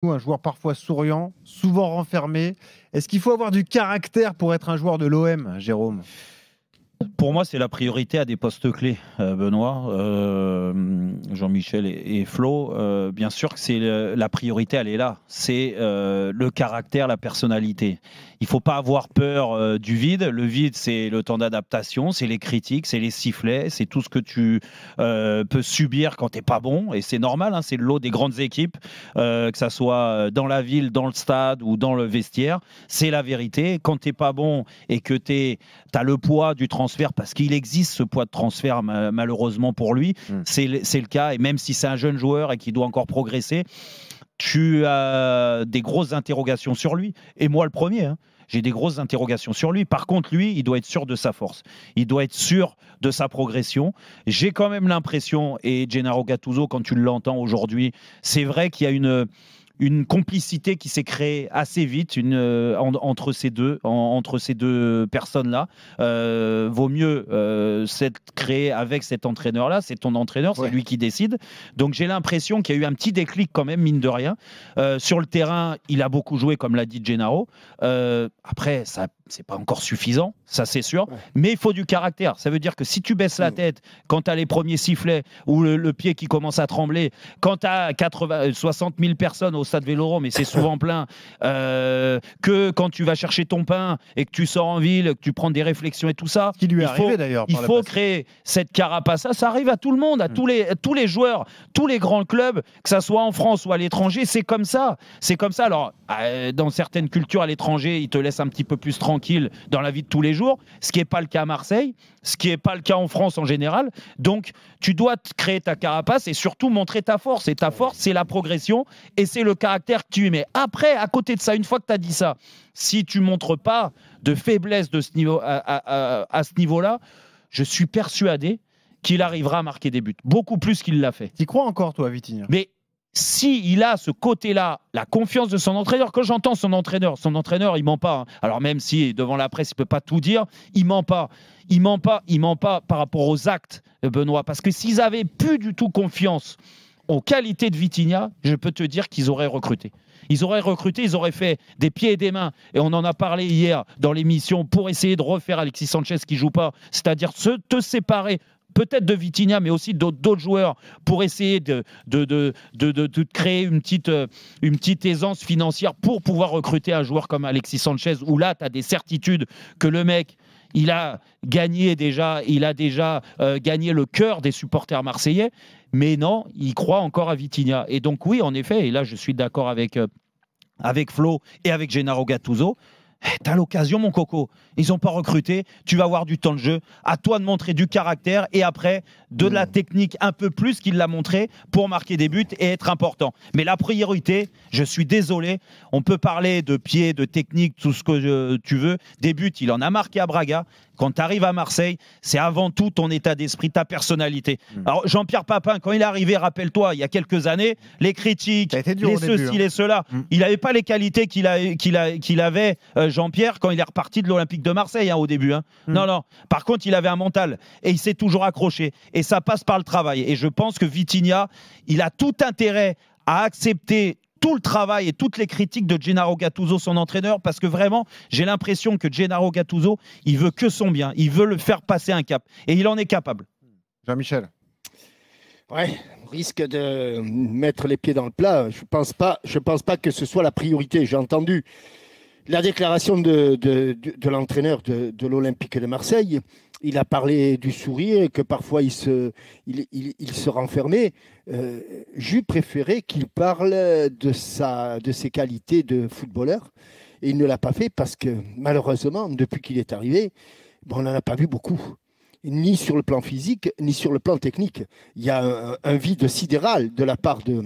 Un joueur parfois souriant, souvent renfermé. Est-ce qu'il faut avoir du caractère pour être un joueur de l'OM, Jérôme? Pour moi, c'est la priorité à des postes clés, Benoît, Jean-Michel et Flo. Bien sûr que c'est la priorité, elle est là. C'est le caractère, la personnalité. Il ne faut pas avoir peur du vide. Le vide, c'est le temps d'adaptation, c'est les critiques, c'est les sifflets, c'est tout ce que tu peux subir quand tu n'es pas bon. Et c'est normal, hein, c'est le lot des grandes équipes, que ça soit dans la ville, dans le stade ou dans le vestiaire. C'est la vérité. Quand tu n'es pas bon et que tu as le poids du transfert, parce qu'il existe ce poids de transfert malheureusement pour lui, c'est le cas, et même si c'est un jeune joueur et qu'il doit encore progresser, tu as des grosses interrogations sur lui, et moi le premier, hein. J'ai des grosses interrogations sur lui. Par contre, lui, il doit être sûr de sa force. Il doit être sûr de sa progression. J'ai quand même l'impression, et Gennaro Gattuso, quand tu l'entends aujourd'hui, c'est vrai qu'il y a une complicité qui s'est créée assez vite entre ces deux personnes-là. Vaut mieux s'être créé avec cet entraîneur-là. C'est ton entraîneur, c'est lui qui décide. Donc j'ai l'impression qu'il y a eu un petit déclic quand même, mine de rien. Sur le terrain, il a beaucoup joué, comme l'a dit Gennaro. Après, ça, c'est pas encore suffisant, ça c'est sûr. Mais il faut du caractère. Ça veut dire que si tu baisses la tête quand tu as les premiers sifflets ou le pied qui commence à trembler, quand tu as 60 000 personnes au stade Vélodrome, mais c'est souvent plein, que quand tu vas chercher ton pain et que tu sors en ville, que tu prends des réflexions et tout ça, qui lui est arrivé d'ailleurs. Il faut créer cette carapace. Ça arrive à tout le monde, à tous les joueurs, tous les grands clubs, que ça soit en France ou à l'étranger, c'est comme ça. C'est comme ça. Alors, dans certaines cultures à l'étranger, ils te laissent un petit peu plus tranquille dans la vie de tous les jours, ce qui n'est pas le cas à Marseille, ce qui n'est pas le cas en France en général. Donc, tu dois créer ta carapace et surtout montrer ta force. Et ta force, c'est la progression et c'est le caractère que tu y mets. Après, à côté de ça, une fois que tu as dit ça, si tu ne montres pas de faiblesse de ce niveau, à ce niveau-là, je suis persuadé qu'il arrivera à marquer des buts. Beaucoup plus qu'il l'a fait. Tu crois encore, toi, Vitinha? Mais s'il a ce côté-là, la confiance de son entraîneur, quand j'entends son entraîneur, il ment pas. Hein. Alors même si devant la presse, il peut pas tout dire, il ment pas. Il ment pas par rapport aux actes, Benoît. Parce que s'ils avaient plus du tout confiance aux qualités de Vitinha, je peux te dire qu'ils auraient recruté. Ils auraient recruté, ils auraient fait des pieds et des mains. Et on en a parlé hier dans l'émission pour essayer de refaire Alexis Sanchez qui joue pas. C'est-à-dire te séparer peut-être de Vitinha, mais aussi d'autres joueurs pour essayer de créer une petite aisance financière pour pouvoir recruter un joueur comme Alexis Sanchez, où là, tu as des certitudes que le mec, il a déjà gagné le cœur des supporters marseillais, mais non, il croit encore à Vitinha. Et donc oui, en effet, et là je suis d'accord avec Flo et avec Gennaro Gattuso, t'as l'occasion, mon coco. Ils n'ont pas recruté. Tu vas avoir du temps de jeu. À toi de montrer du caractère et après de la technique un peu plus qu'il l'a montré pour marquer des buts et être important. Mais la priorité, je suis désolé, on peut parler de pied, de technique, tout ce que tu veux. Des buts, il en a marqué à Braga. Quand tu arrives à Marseille, c'est avant tout ton état d'esprit, ta personnalité. Alors Jean-Pierre Papin, quand il est arrivé, rappelle-toi, il y a quelques années, les critiques, les ceci, les cela, il n'avait pas les qualités qu'il avait, Jean-Pierre, quand il est reparti de l'Olympique de Marseille au début. Hein. Non. Par contre, il avait un mental et il s'est toujours accroché. Et ça passe par le travail. Et je pense que Vitinha, il a tout intérêt à accepter tout le travail et toutes les critiques de Gennaro Gattuso, son entraîneur, parce que vraiment, j'ai l'impression que Gennaro Gattuso, il veut que son bien, il veut le faire passer un cap, et il en est capable. Jean-Michel. Ouais, risque de mettre les pieds dans le plat. Je pense pas que ce soit la priorité. J'ai entendu la déclaration de l'entraîneur de l'Olympique de Marseille. Il a parlé du sourire, que parfois il se renfermait. J'eus préféré qu'il parle de ses qualités de footballeur. Et il ne l'a pas fait parce que, malheureusement, depuis qu'il est arrivé, on n'en a pas vu beaucoup. Ni sur le plan physique, ni sur le plan technique. Il y a un vide sidéral de la part de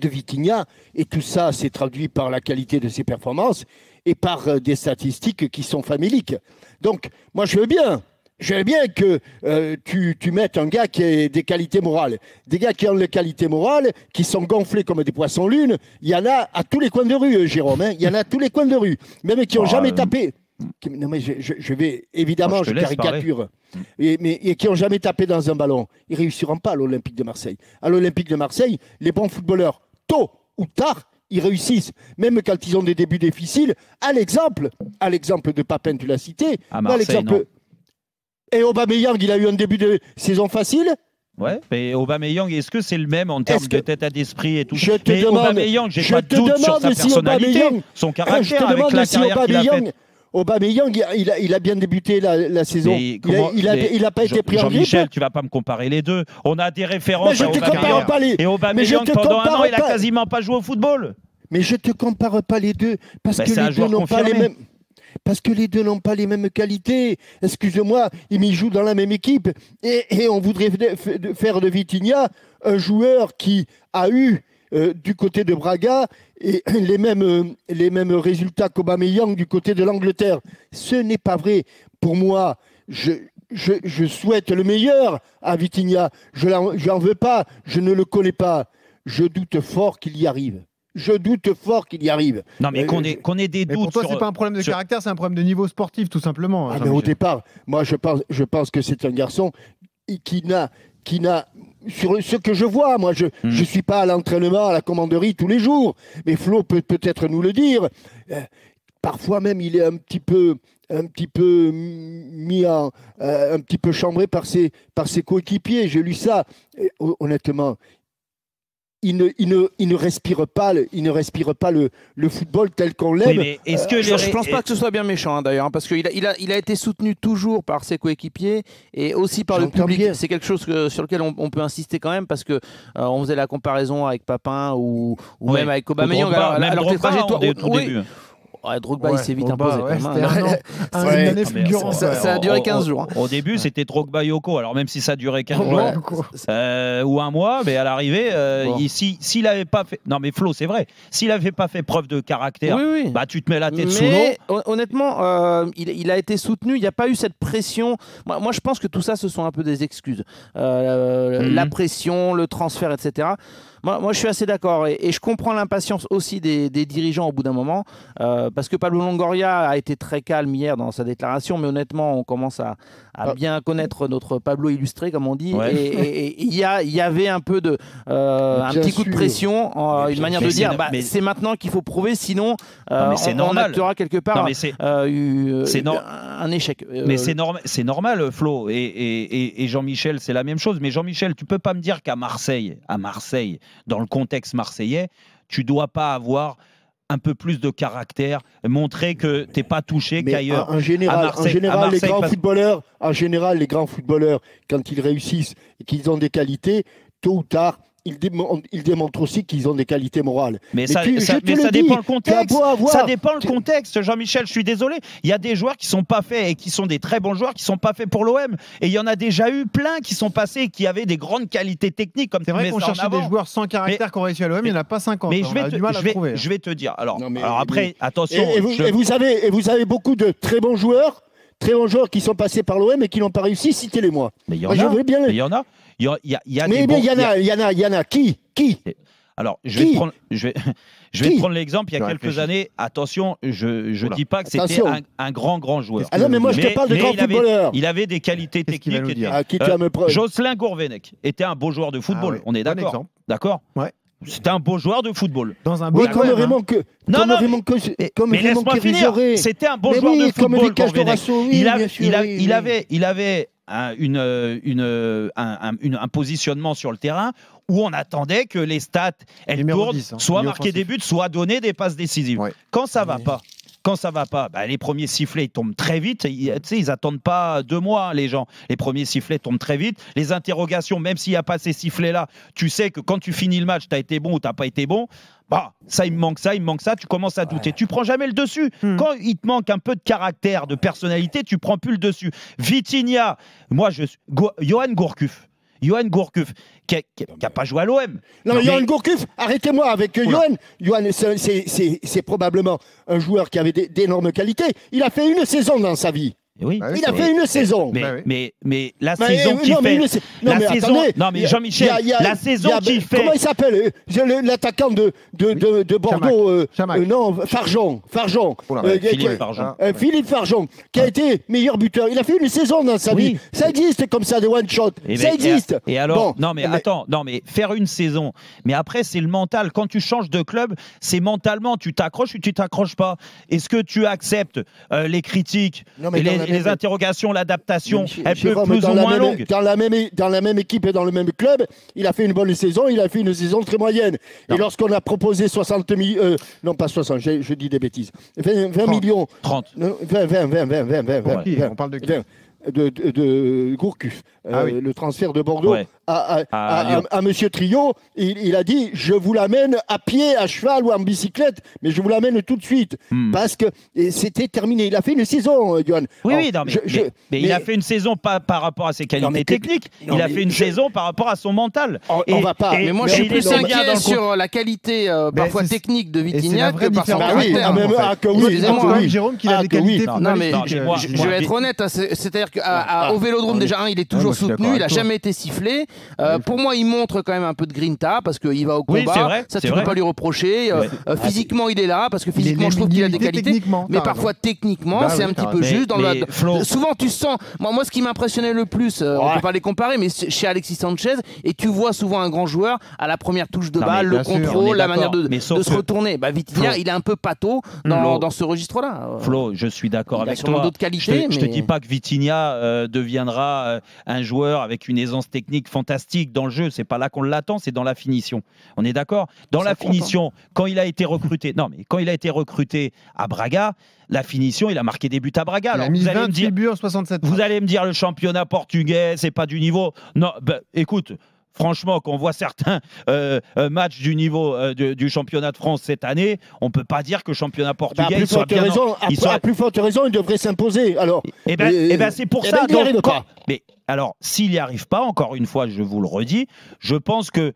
Vitinha. Et tout ça s'est traduit par la qualité de ses performances et par des statistiques qui sont faméliques. Donc, moi, je veux bien que tu mettes un gars qui a des qualités morales. Des gars qui ont des qualités morales, qui sont gonflés comme des poissons-lunes, il y en a à tous les coins de rue, Jérôme. Hein. Il y en a à tous les coins de rue. Même qui n'ont jamais tapé. Non, mais je vais, évidemment, je caricature. Et qui n'ont jamais tapé dans un ballon. Ils ne réussiront pas à l'Olympique de Marseille. À l'Olympique de Marseille, les bons footballeurs, tôt ou tard, ils réussissent, même quand ils ont des débuts difficiles. À l'exemple de Papin, tu l'as cité. À Marseille, non. Et Aubameyang, il a eu un début de saison facile. Ouais, mais Aubameyang, est-ce que c'est le même en termes de tête d'état et tout? Je te mais demande, Aubameyang, j'ai pas de doute sur sa personnalité, son caractère avec la carrière qu'il a faite. Aubameyang, il a bien débuté la saison. Il a pas été pris en grippe. Jean-Michel, tu vas pas me comparer les deux. On a des références à Aubameyang. Et Aubameyang, pendant un an, il a quasiment pas joué au football. Mais je te compare pas les deux parce que les deux n'ont pas les mêmes. Parce que les deux n'ont pas les mêmes qualités. Excuse-moi, ils jouent dans la même équipe. Et on voudrait faire de Vitinha un joueur qui a eu, du côté de Braga, et les mêmes résultats qu'Aubameyang du côté de l'Angleterre. Ce n'est pas vrai. Pour moi, je souhaite le meilleur à Vitinha. Je n'en veux pas. Je ne le connais pas. Je doute fort qu'il y arrive. Non, mais qu'on ait des doutes. Pour toi, c'est pas un problème de caractère, c'est un problème de niveau sportif, tout simplement. Mais au départ, moi, je pense que c'est un garçon qui n'a sur ce que je vois, moi, je suis pas à l'entraînement, à la commanderie tous les jours, mais Flo peut peut-être nous le dire. Parfois même, il est un petit peu mis un petit peu chambré par ses coéquipiers. J'ai lu ça. Et, honnêtement. Il ne respire pas le football tel qu'on l'aime. Oui, mais est-ce que je ne pense pas que ce soit bien méchant d'ailleurs, parce qu'il a été soutenu toujours par ses coéquipiers et aussi par le public. C'est quelque chose sur lequel on peut insister quand même, parce que on faisait la comparaison avec Papin ou même avec Aubameyang. Alors tes trajectoires au début. Drogba, il s'est vite imposé. Ça a duré 15 jours. Au début, c'était Drogba Yoko. Alors, même si ça a duré 15 jours ou un mois, mais à l'arrivée, s'il n'avait pas fait. Non, mais Flo, c'est vrai. S'il n'avait pas fait preuve de caractère, bah, tu te mets la tête sous l'eau. Honnêtement, il a été soutenu. Il n'y a pas eu cette pression. Moi, je pense que tout ça, ce sont un peu des excuses. La pression, le transfert, etc. Moi, je suis assez d'accord et je comprends l'impatience aussi des dirigeants au bout d'un moment, parce que Pablo Longoria a été très calme hier dans sa déclaration, mais honnêtement, on commence à bien connaître notre Pablo illustré, comme on dit, et il y avait un peu de un petit coup de pression, une manière de dire c'est maintenant qu'il faut prouver, sinon on actera quelque part un échec. Mais c'est normal, Flo, et Jean-Michel, c'est la même chose. Mais Jean-Michel, tu peux pas me dire qu'à Marseille, dans le contexte marseillais, tu dois pas avoir un peu plus de caractère, montrer que tu n'es pas touché qu'ailleurs. En général, les grands footballeurs, quand ils réussissent et qu'ils ont des qualités, tôt ou tard, ils démontrent aussi qu'ils ont des qualités morales. Mais ça dépend le contexte. Ça dépend le contexte, Jean-Michel, je suis désolé. Il y a des joueurs qui sont pas faits et qui sont des très bons joueurs qui sont pas faits pour l'OM. Et il y en a déjà eu plein qui sont passés et qui avaient des grandes qualités techniques. Comme c'est vrai qu'on cherchait des joueurs sans caractère qui ont réussi à l'OM, il n'y en a pas 50. Mais je vais te dire. Alors après, attention. Et vous avez beaucoup de très bons joueurs qui sont passés par l'OM et qui n'ont pas réussi. Citez-les-moi. Mais il y en a. Il y en a. Il y en a qui Alors, je vais te prendre l'exemple. Il y a quelques années, attention, je ne dis pas que c'était un grand joueur. Ah non, mais moi, je te parle de grands footballeurs. Il avait des qualités techniques. Jocelyn Gourvenec était un beau joueur de football. On est d'accord. D'accord. Ouais. C'était un beau joueur de football. Dans un beau comme Raymond mais laisse-moi finir. C'était un bon joueur de football. Il avait un positionnement sur le terrain où on attendait que les stats tournent, soit marquer des buts, soit donner des passes décisives. Ouais. Quand ça va pas, les premiers sifflets ils tombent très vite. Ils attendent pas 2 mois, les gens. Les premiers sifflets tombent très vite. Les interrogations, même s'il n'y a pas ces sifflets-là, tu sais que quand tu finis le match, tu as été bon ou tu n'as pas été bon. Bah, ça, il me manque ça, tu commences à douter. Tu prends jamais le dessus. Quand il te manque un peu de caractère, de personnalité, tu prends plus le dessus. Vitinha, Johan Gourcuff, qui n'a pas joué à l'OM. Non, Johan Gourcuff, arrêtez-moi avec Johan. Johan, c'est probablement un joueur qui avait d'énormes qualités. Il a fait une saison dans sa vie. Oui. Bah oui, Il a fait une saison. Mais la saison qu'il fait. La saison. Non, mais Jean-Michel, la saison qu'il fait. Comment il s'appelle l'attaquant de Bordeaux non, Farjon. Philippe Farjon. Philippe Farjon, qui a été meilleur buteur. Il a fait une saison dans sa vie. Ça existe comme ça, des one-shot. Ça existe. Et alors, attends, faire une saison. Mais après, c'est le mental. Quand tu changes de club, c'est mentalement. Tu t'accroches ou tu t'accroches pas. Est-ce que tu acceptes les critiques, les interrogations, l'adaptation, elle peut plus ou moins longue. Dans la même équipe et dans le même club, il a fait une bonne saison, il a fait une saison très moyenne. Non. Et lorsqu'on a proposé 60 millions, non pas 60, je dis des bêtises, 20 millions. 30. 20. On parle de qui de Gourcuff, le transfert de Bordeaux à Monsieur Trio, il a dit je vous l'amène à pied, à cheval ou en bicyclette, mais je vous l'amène tout de suite parce que c'était terminé. Il a fait une saison, Johan. Mais il a fait une saison pas par rapport à ses qualités techniques, il a fait une saison par rapport à son mental. On va pas. Mais moi je suis plus inquiet sur la qualité parfois technique de Vitinha que par son caractère. Jérôme qu'il a des qualités. Je vais être honnête, c'est-à-dire qu'au Vélodrome déjà il est toujours soutenu, il a jamais été sifflé. Pour moi, il montre quand même un peu de grinta parce qu'il va au combat. Ça, tu ne peux pas lui reprocher. Physiquement, il est là parce que physiquement, je trouve qu'il a des qualités. Mais parfois, techniquement, c'est un petit peu juste. Souvent, tu sens. Moi, ce qui m'impressionnait le plus, on ne peut pas les comparer, mais chez Alexis Sanchez, et tu vois souvent un grand joueur à la première touche de balle, le contrôle, la manière de se retourner. Vitinha, il est un peu pâteau dans ce registre-là. Flo, je suis d'accord avec toi. Il a d'autres qualités. Je ne te dis pas que Vitinha deviendra un joueur avec une aisance technique fantastique dans le jeu. C'est pas là qu'on l'attend, c'est dans la finition. On est d'accord ? Dans la finition, quand il a été recruté, à Braga, la finition, il a marqué des buts à Braga. Il a mis 28 buts en 67. Vous allez me dire le championnat portugais, c'est pas du niveau. Non, écoute. Franchement, quand on voit certains matchs du niveau du championnat de France cette année, on ne peut pas dire que le championnat portugais à plus forte raison, il devrait s'imposer. Alors, c'est pour ça. Mais alors, s'il n'y arrive pas, encore une fois, je vous le redis, je pense que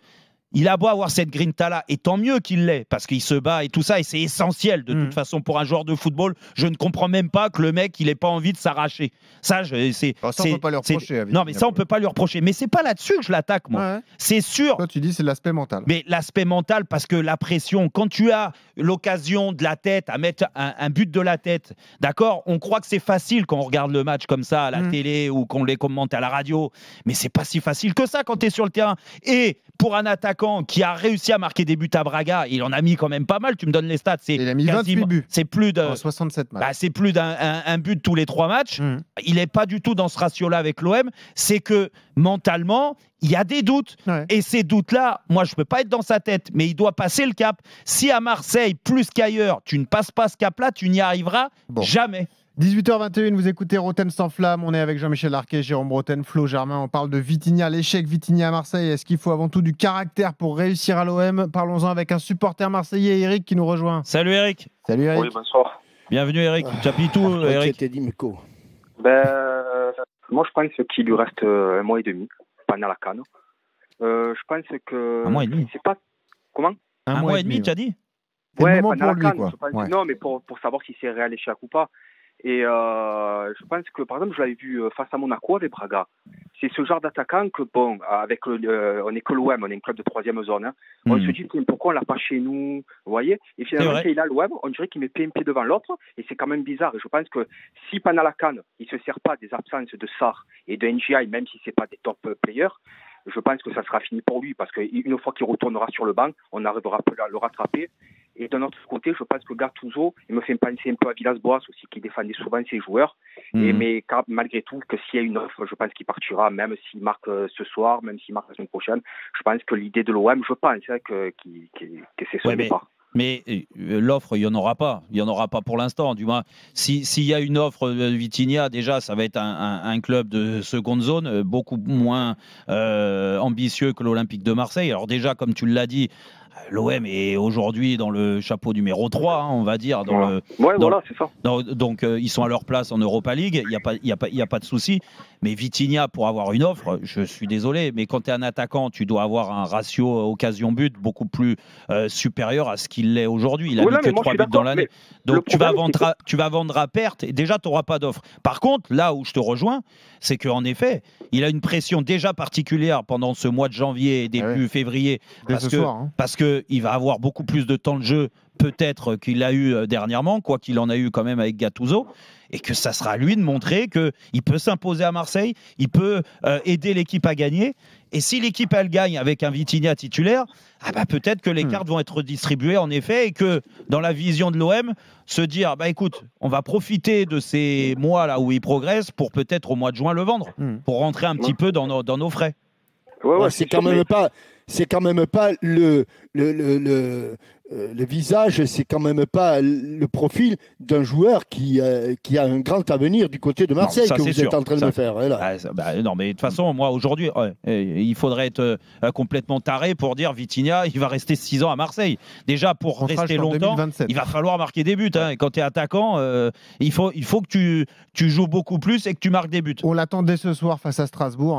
il a beau avoir cette grinta-là, et tant mieux qu'il l'ait, parce qu'il se bat et tout ça, et c'est essentiel de toute façon pour un joueur de football. Je ne comprends même pas que le mec, il n'ait pas envie de s'arracher. Ça, on peut pas lui reprocher. Non, mais ça, on peut pas lui reprocher. Mais c'est pas là-dessus que je l'attaque, moi. Ouais. C'est sûr. Toi, tu dis c'est l'aspect mental. Mais l'aspect mental, parce que la pression, quand tu as l'occasion de la tête, à mettre un but de la tête, d'accord, on croit que c'est facile quand on regarde le match comme ça à la télé ou qu'on les commente à la radio, mais c'est pas si facile que ça quand tu es sur le terrain. Et pour un attaquant qui a réussi à marquer des buts à Braga, il en a mis quand même pas mal, tu me donnes les stats, il a mis 28 buts. C'est plus de 67 matchs. C'est plus d'un but tous les 3 matchs. Il n'est pas du tout dans ce ratio-là avec l'OM, c'est que mentalement, il y a des doutes. Ouais. Et ces doutes-là, moi, je ne peux pas être dans sa tête, mais il doit passer le cap. Si à Marseille, plus qu'ailleurs, tu ne passes pas ce cap-là, tu n'y arriveras jamais. 18h21, vous écoutez Roten sans flamme. On est avec Jean-Michel Larquet, Jérôme Roten, Flo Germain. On parle de Vitinha, l'échec Vitinha à Marseille. Est-ce qu'il faut avant tout du caractère pour réussir à l'OM ? Parlons-en avec un supporter marseillais, Eric, qui nous rejoint. Salut Eric. Salut Eric. Oui, bonsoir. Bienvenue Eric. Tu habites tout, Eric ? Moi, je pense qu'il lui reste un mois et demi pendant la CAN. Je pense que... Un mois et demi. C'est pas... Comment ? Un mois et demi, tu as dit ? Ouais, pendant la CAN. Non, mais pour savoir si c'est réel échec ou pas. Et je pense que, par exemple, je l'avais vu face à Monaco avec Braga. C'est ce genre d'attaquant que, on est que l'OM, on est un club de 3e zone. Hein. On se dit, pourquoi on l'a pas chez nous, vous voyez ? Et finalement, quand il a l'OM, on dirait qu'il met un pied devant l'autre. Et c'est quand même bizarre. Et je pense que si pendant la CAN, il ne se sert pas des absences de Sarr et de NGI, même si ce n'est pas des top players, je pense que ça sera fini pour lui. Parce qu'une fois qu'il retournera sur le banc, on arrivera à le rattraper. Et d'un autre côté, je pense que Gattuso, il me fait penser un peu à Villas-Boas aussi, qui défendait souvent ses joueurs. Mais malgré tout, que s'il y a une offre, je pense qu'il partira, même s'il marque ce soir, même s'il marque la semaine prochaine. Je pense que l'idée de l'OM, je pense que c'est son départ. Mais l'offre, il n'y en aura pas. Il n'y en aura pas pour l'instant. Du moins, s'il y a une offre de Vitinha, déjà, ça va être un club de seconde zone, beaucoup moins ambitieux que l'Olympique de Marseille. Alors déjà, comme tu l'as dit, l'OM est aujourd'hui dans le chapeau numéro 3, on va dire. Voilà, c'est ça. Donc, ils sont à leur place en Europa League, il n'y a pas de souci. Mais Vitinha, pour avoir une offre, je suis désolé, mais quand tu es un attaquant, tu dois avoir un ratio occasion-but beaucoup plus supérieur à ce qu'il l'est aujourd'hui. Il a mis que 3 buts dans l'année. Donc tu vas vendre à perte et déjà tu n'auras pas d'offre. Par contre, là où je te rejoins, c'est qu'en effet, il a une pression déjà particulière pendant ce mois de janvier et début février parce qu'il va avoir beaucoup plus de temps de jeu peut-être qu'il a eu dernièrement, quoi qu'il en a eu quand même avec Gattuso, et que ça sera à lui de montrer qu'il peut s'imposer à Marseille, il peut aider l'équipe à gagner. Et si l'équipe elle gagne avec un Vitinha titulaire, peut-être que les cartes vont être redistribuées en effet, et que dans la vision de l'OM, se dire écoute, on va profiter de ces mois là où il progresse pour peut-être au mois de juin le vendre, pour rentrer un petit peu dans nos frais. C'est quand même pas le visage, c'est quand même pas le profil d'un joueur qui a un grand avenir du côté de Marseille que vous êtes en train de faire. Non, mais de toute façon, moi aujourd'hui, il faudrait être complètement taré pour dire Vitinha, il va rester 6 ans à Marseille. Déjà, pour rester longtemps, 2027. Il va falloir marquer des buts. Et quand tu es attaquant, il faut que tu joues beaucoup plus et que tu marques des buts. On l'attend dès ce soir face à Strasbourg.